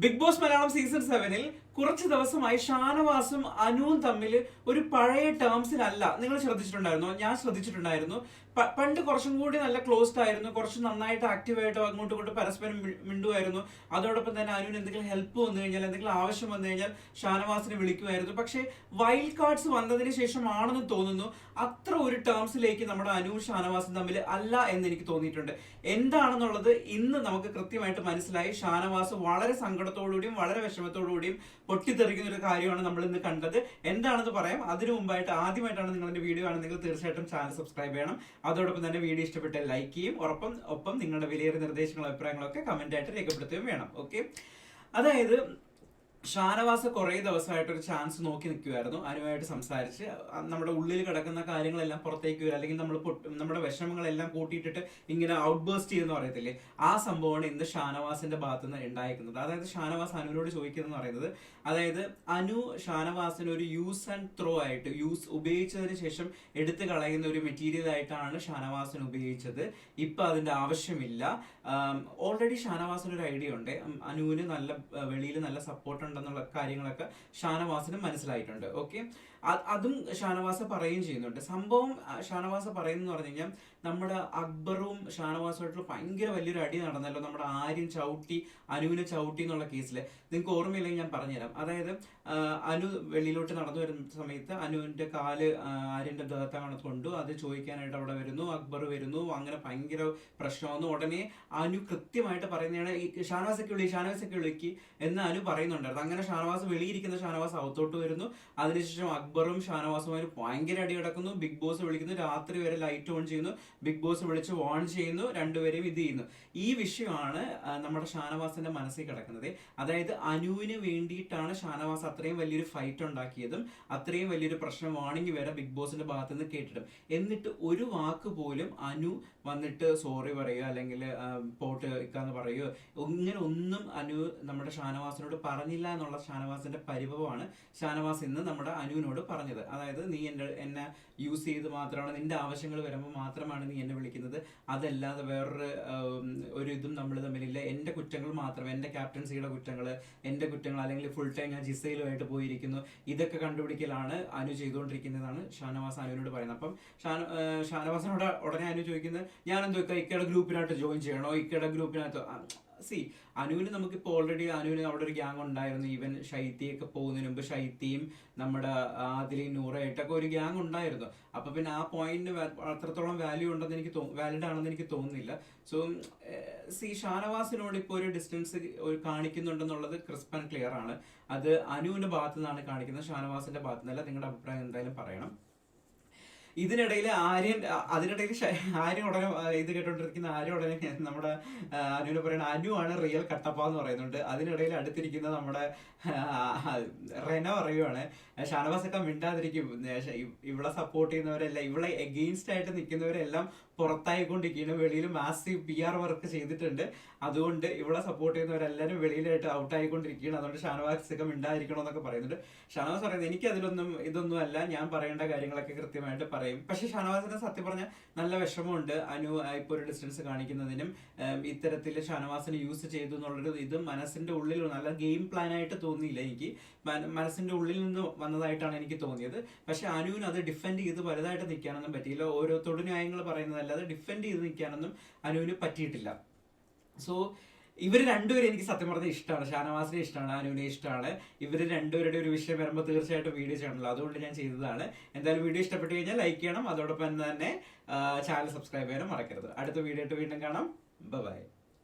Big boss Malayalam season 7-ൽ കുറച്ച് ദിവസമായി ഷാനവാസും അനുവും തമ്മിൽ ഒരു പഴയ ടേംസിലല്ല. നിങ്ങൾ ശ്രദ്ധിച്ചിട്ടുണ്ടായിരുന്നോ? ഞാൻ ശ്രദ്ധിച്ചിട്ടുണ്ടായിരുന്നു. പണ്ട് കുറച്ചും കൂടി നല്ല ക്ലോസ്ഡ് ആയിരുന്നു, കുറച്ച് നന്നായിട്ട് ആക്റ്റീവായിട്ട് അങ്ങോട്ടും ഇങ്ങോട്ടും പരസ്പരം മിണ്ടുമായിരുന്നു. അതോടൊപ്പം തന്നെ അനുവിന് എന്തെങ്കിലും ഹെൽപ്പ് വന്നു കഴിഞ്ഞാൽ, എന്തെങ്കിലും ആവശ്യം വന്നു കഴിഞ്ഞാൽ ഷാനവാസിനെ വിളിക്കുമായിരുന്നു. പക്ഷേ വൈൽഡ് കാർഡ്സ് വന്നതിന് ശേഷമാണെന്ന് തോന്നുന്നു അത്ര ഒരു ടേംസിലേക്ക് നമ്മുടെ അനുവും ഷാനവാസും തമ്മിൽ അല്ല എന്ന് എനിക്ക് തോന്നിയിട്ടുണ്ട്. എന്താണെന്നുള്ളത് ഇന്ന് നമുക്ക് കൃത്യമായിട്ട് മനസ്സിലായി. ഷാനവാസ് വളരെ സങ്കടത്തോടുകൂടിയും വളരെ വിഷമത്തോടുകൂടിയും പൊട്ടിത്തെറിക്കുന്ന ഒരു കാര്യമാണ് നമ്മൾ ഇന്ന് കണ്ടത്. എന്താണെന്ന് പറയാം. അതിനു മുമ്പായിട്ട് ആദ്യമായിട്ടാണ് നിങ്ങൾ എന്റെ വീഡിയോ ആണെങ്കിൽ തീർച്ചയായിട്ടും ചാനൽ സബ്സ്ക്രൈബ് ചെയ്യണം. അതോടൊപ്പം തന്നെ വീഡിയോ ഇഷ്ടപ്പെട്ടാൽ ലൈക്ക് ചെയ്യും. ഒപ്പം നിങ്ങളുടെ വിലയേറിയ നിർദ്ദേശങ്ങളും അഭിപ്രായങ്ങളൊക്കെ കമന്റ് ആയിട്ട് രേഖപ്പെടുത്തുകയും വേണം. ഓക്കെ, അതായത് ഷാനവാസ് കുറേ ദിവസമായിട്ട് ഒരു ചാൻസ് നോക്കി നിൽക്കുമായിരുന്നു. അനുവായിട്ട് സംസാരിച്ച് നമ്മുടെ ഉള്ളിൽ കിടക്കുന്ന കാര്യങ്ങളെല്ലാം പുറത്തേക്ക് വരും, അല്ലെങ്കിൽ നമ്മുടെ വിഷമങ്ങളെല്ലാം കൂട്ടിയിട്ടിട്ട് ഇങ്ങനെ ഔട്ട് ബേസ്റ്റ് ചെയ്യുന്ന പറയത്തില്ലേ, ആ സംഭവമാണ് ഇന്ന് ഷാനവാസിന്റെ ഭാഗത്ത് നിന്ന് ഉണ്ടായിരിക്കുന്നത്. അതായത് ഷാനവാസ് അനുവിനോട് ചോദിക്കുന്നതെന്ന് പറയുന്നത്, അതായത് അനു ഷാനവാസിന് ഒരു യൂസ് ആൻഡ് ത്രോ ആയിട്ട്, ഉപയോഗിച്ചതിന് ശേഷം എടുത്തു കളയുന്ന ഒരു മെറ്റീരിയൽ ആയിട്ടാണ് ഷാനവാസിന് ഉപയോഗിച്ചത്. ഇപ്പൊ അതിന്റെ ആവശ്യമില്ല. ഓൾറെഡി ഷാനവാസിന് ഒരു ഐഡിയ ഉണ്ട്, അനുവിന് വെളിയിൽ നല്ല സപ്പോർട്ട് ഉണ്ടെന്നുള്ള കാര്യങ്ങളൊക്കെ ഷാനവാസിന് മനസ്സിലായിട്ടുണ്ട്. ഓക്കെ, അതും ഷാനവാസ് പറയുകയും ചെയ്യുന്നുണ്ട്. സംഭവം ഷാനവാസ് പറയുന്നത് പറഞ്ഞു കഴിഞ്ഞാൽ, നമ്മുടെ അക്ബറും ഷാനവാസുമായിട്ടുള്ള ഭയങ്കര വലിയൊരു അടി നടന്നല്ലോ, നമ്മുടെ ആര്യൻ അനുവിനെ ചവിട്ടി എന്നുള്ള കേസിൽ. നിങ്ങൾക്ക് ഓർമ്മയില്ലെങ്കിൽ ഞാൻ പറഞ്ഞുതരാം. അതായത് അനു വെളിയിലോട്ട് നടന്നു വരുന്ന സമയത്ത് അനുവിന്റെ കാല് ആര്യന്റെ ദേഹത്താണ് കൊണ്ടു, അത് ചോദിക്കാനായിട്ട് അവിടെ വരുന്നു, അക്ബർ വരുന്നു, അങ്ങനെ ഭയങ്കര പ്രശ്നമാകുന്നു. ഉടനെ അനു കൃത്യമായിട്ട് പറയുന്നതാണ്, ഷാനവാസൊക്കെ വിളിക്ക് എന്ന് അനു പറയുന്നുണ്ടായിരുന്നു. അങ്ങനെ ഷാനവാസ് വെളിയിരിക്കുന്ന ഷാനവാസ് അകത്തോട്ട് വരുന്നു. അതിനുശേഷം അക്ബറും ഷാനവാസുമാരും ഭയങ്കര അടി കിടക്കുന്നു. ബിഗ് ബോസ് വിളിക്കുന്നു, രാത്രി വരെ ലൈറ്റ് ഓൺ ചെയ്യുന്നു, ബിഗ് ബോസ് വിളിച്ച് വാൺ ചെയ്യുന്നു, രണ്ടുപേരെയും ഇത് ചെയ്യുന്നു. ഈ വിഷയമാണ് നമ്മുടെ ഷാനവാസിന്റെ മനസ്സിൽ കിടക്കുന്നത്. അതായത് അനുവിന് വേണ്ടിയിട്ടാണ് ഷാനവാസ് അത്രയും വലിയൊരു ഫൈറ്റ് ഉണ്ടാക്കിയതും അത്രയും വലിയൊരു പ്രശ്നം വാണിംഗ് വരെ ബിഗ് ബോസിന്റെ ഭാഗത്ത് നിന്ന് കേട്ടിട്ടും, എന്നിട്ട് ഒരു വാക്ക് പോലും അനു വന്നിട്ട് സോറി പറയുക അല്ലെങ്കിൽ പോട്ട് ഇക്കാന്ന് പറയുകയോ ഇങ്ങനെ ഒന്നും അനു നമ്മുടെ ഷാനവാസിനോട് പറഞ്ഞില്ല എന്നുള്ള ഷാനവാസിന്റെ പരിഭവമാണ് ഷാനവാസ് ഇന്ന് നമ്മുടെ അനുവിനോട് പറഞ്ഞത്. അതായത് നീ എന്നെ യൂസ് ചെയ്ത് മാത്രമാണ്, നിന്റെ ആവശ്യങ്ങൾ വരുമ്പോൾ മാത്രമാണ് നീ എന്നെ വിളിക്കുന്നത്, അതല്ലാതെ വേറൊരു ഇതും നമ്മൾ തമ്മിലില്ല. എന്റെ കുറ്റങ്ങൾ മാത്രം, എന്റെ ക്യാപ്റ്റൻസിയുടെ കുറ്റങ്ങൾ, എന്റെ കുറ്റങ്ങൾ, അല്ലെങ്കിൽ ഫുൾ ടൈം ഞാൻ ജിസയിലുമായിട്ട് പോയിരിക്കുന്നു, ഇതൊക്കെ കണ്ടുപിടിക്കലാണ് അനു ചെയ്തുകൊണ്ടിരിക്കുന്നതാണ് ഷാനവാസ് അനുവിനോട് പറയുന്നത്. അപ്പം ഷാനവാസിനോട് ഉടനെ അനു ചോദിക്കുന്നത്, ഞാൻ എന്തോ ഇക്കയുടെ ഗ്രൂപ്പിനകത്ത് ജോയിൻ ചെയ്യണോ, ഇക്കയുടെ ഗ്രൂപ്പിനകത്ത് അനുവിന് നമുക്കിപ്പോൾ ഓൾറെഡി അനുവിന് അവിടെ ഒരു ഗ്യാങ് ഉണ്ടായിരുന്നു. ഈവൻ ഷൈത്തിയൊക്കെ പോകുന്നതിന് മുമ്പ് ഷൈത്തിയും നമ്മുടെ ആദിലയും നൂറായിട്ടൊക്കെ ഒരു ഗ്യാങ് ഉണ്ടായിരുന്നു. അപ്പൊ പിന്നെ ആ പോയിന്റ് അത്രത്തോളം വാലിഡ് ആണെന്ന് എനിക്ക് തോന്നുന്നില്ല. സോ ഷാനവാസിനോട് ഇപ്പോൾ ഒരു ഡിസ്റ്റൻസ് കാണിക്കുന്നുണ്ടെന്നുള്ളത് ക്രിസ്പ് ആൻഡ് ക്ലിയർ ആണ്. അത് അനുവിന്റെ ഭാഗത്തു നിന്നാണ് കാണിക്കുന്നത്, ഷാനവാസിന്റെ ഭാഗത്തു നിന്നല്ല. നിങ്ങളുടെ അഭിപ്രായം എന്തായാലും പറയണം. ഇതിനിടയിൽ ആര്യൻ ഉടനെ ഇത് കേട്ടോണ്ടിരിക്കുന്ന ഉടനെ നമ്മുടെ അനുവിനെ പറയുന്നത് അനു ആണ് റിയൽ കട്ടപ്പ എന്ന് പറയുന്നുണ്ട്. അതിനിടയിൽ അടുത്തിരിക്കുന്ന നമ്മുടെ റെന പറയുവാണ്, ഷാനവാസൊക്കെ മിണ്ടാതിരിക്കും, ഇവളെ സപ്പോർട്ട് ചെയ്യുന്നവരെല്ലാം, ഇവളെ എഗെയിൻസ്റ്റ് ആയിട്ട് നിൽക്കുന്നവരെല്ലാം പുറത്തായിക്കൊണ്ടിരിക്കുകയാണ്, വെളിയിൽ മാസീവ് PR വർക്ക് ചെയ്തിട്ടുണ്ട്, അതുകൊണ്ട് ഇവളെ സപ്പോർട്ട് ചെയ്യുന്നവരെല്ലാവരും വെളിയിലായിട്ട് ഔട്ട് ആയിക്കൊണ്ടിരിക്കുകയാണ്, അതുകൊണ്ട് ഷാനവാസൊക്കെ മിണ്ടാതിരിക്കണം എന്നൊക്കെ പറയുന്നുണ്ട്. ഷാനവാസ് പറയുന്നത്, എനിക്ക് ഇതൊന്നും അല്ല, ഞാൻ പറയേണ്ട കാര്യങ്ങളൊക്കെ കൃത്യമായിട്ട് പറയും. പക്ഷെ ഷാനവാസിന് സത്യം പറഞ്ഞാൽ നല്ല വിഷമമുണ്ട് അനു ഇപ്പൊ ഒരു ഡിസ്റ്റൻസ് കാണിക്കുന്നതിനും ഇത്തരത്തിൽ ഷാനവാസിനെ യൂസ് ചെയ്തു എന്നുള്ളൊരു ഇത് മനസ്സിന്റെ ഉള്ളിൽ നല്ല ഗെയിം പ്ലാൻ ആയിട്ട് തോന്നിയില്ല. എനിക്ക് മനസ്സിന്റെ ഉള്ളിൽ നിന്ന് വന്നതായിട്ടാണ് എനിക്ക് തോന്നിയത്. പക്ഷെ അനുവിന് അത് ഡിഫെൻഡ് ചെയ്ത് വലുതായിട്ട് നിൽക്കാനൊന്നും പറ്റിയില്ല. ഓരോ തൊടുന്യായങ്ങൾ പറയുന്നതല്ലാതെ ഡിഫെൻഡ് ചെയ്ത് നിൽക്കാനൊന്നും അനുവിന് പറ്റിയിട്ടില്ല. സോ ഇവർ രണ്ടുപേരും എനിക്ക് സത്യം പറഞ്ഞാൽ ഇഷ്ടമാണ്. ഷാനവാസിനെ ഇഷ്ടമാണ്, അനുവിനെ ഇഷ്ടമാണ്. ഇവർ രണ്ടുപേരുടെ ഒരു വിഷയം വരുമ്പോൾ തീർച്ചയായിട്ടും വീഡിയോ ചെയ്യണമല്ലോ, അതുകൊണ്ട് ഞാൻ ചെയ്തതാണ്. എന്തായാലും വീഡിയോ ഇഷ്ടപ്പെട്ടു കഴിഞ്ഞാൽ ലൈക്ക് ചെയ്യണം, അതോടൊപ്പം തന്നെ ചാനൽ സബ്സ്ക്രൈബ് ചെയ്യാനും മറക്കരുത്. അടുത്ത വീഡിയോ ആയിട്ട് വീണ്ടും കാണാം. ബൈ.